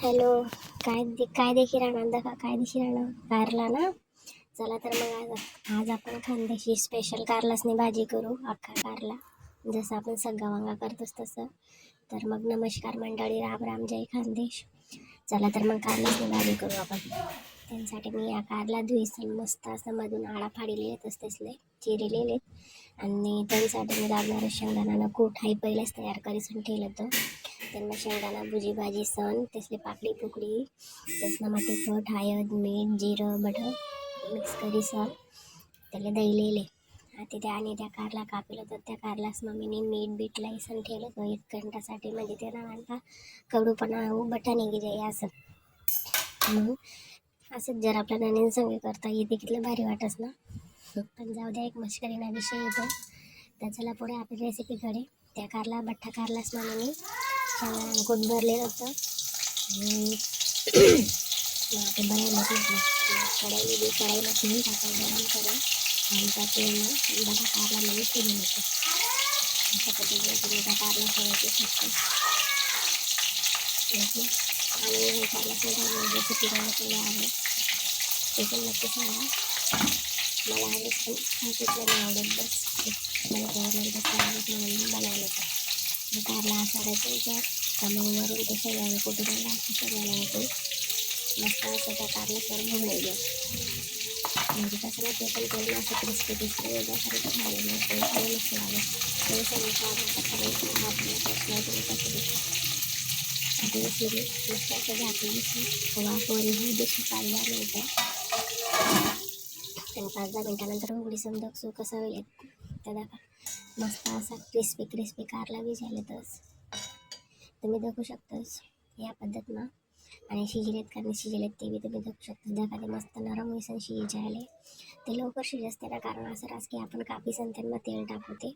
Hello. काय देखील राहणार दाखा काय दिशी राहणार कारला ना. चला तर मग आज आपण खानदेशी स्पेशल कारलासनी भाजी करू. अख्खा कारला जसं आपण सग्गा वांगा करतोच तसं. तर मग नमस्कार मंडळी, राम राम, जय खानदेश. चला तर मग कारलासनी भाजी करू आपण. त्यांसाठी मी या कारला धुईसन मस्त असं मधून आळा फाडीले येतच तसले चिरलेले. आणि त्यांसाठी मी लागणारं शेंगदाणा कूट हाई पहिलेच तयार करीसन ठेवलं होतं. त्यांना शेंगदाणा भुजी भाजी सण तसली पाकडी पुकडी त्यासनं मग तिखट हळद मीठ जिरं बटर मिक्स करी सण त्याला दैलेले आता त्या आणि त्या कारला कापलं तर त्या कारलास मम्मीने मीठ बीट लाईसन ठेवलं तो 1 घंटासाठी. म्हणजे ते राहणार कडूपणा बटा निघी जाई असं. मग असंच जर आपल्या नवीन संग करता येते कितलं भारी वाटस ना. पण जाऊ द्या, एक मस्करीना विषय येतो. तर चला पुढे आपली रेसिपीकडे. त्या कारला बठ्ठा कारलास मम्मीने शेंगदाणा कूट भरलेलं होतं आणि ते बनायला म्हटलं कढाईला तेल टाकायचं गरम करून आणि त्या तेलनं बघा कारला मध्ये शिजून होतं. अशा पद्धतीने तुम्ही त्या कारला सोडायचे शकतो. आणि हे कारला सोडा रेसिपी बनवलेली आहे ते पण नक्की सांगा. मला आवडेल पण तिथलं नाही आवडेल बस मला गव्हर्नमेंट म्हणून बनायला होतं. कारला असायचं विचार कमावून ते सगळ्याला कुठे लागतं सगळ्याला होते मस्त असं त्या कारल्यावर भोगले घ्या. म्हणजे कसं ना ते पण करून असं क्रिस्पी वेगळ्यासारखं खायला नसतं मस्त लागेल. ते सगळं खायला आपल्याला कसं दिसतं आता दिसली मस्त असं झाकून दिसली वाफवरी दिसली काढल्यानंतर आणि 5-10 मिनटानंतर उघडी समजा सो कसा होईल त्या दाखवा. मस्त असा क्रिस्पी कारला विजायला तस तुम्ही दाखवू शकतास या पद्धतीनं. आणि शिजलेत का नाही शिजलेत ते बी तुम्ही दाखवू शकता. दाखवा ते मस्त नरम होईसन शिजायले ते लवकर शिजते ना, कारण असं रास की आपण कापीसन त्यांना तेल टाकू ते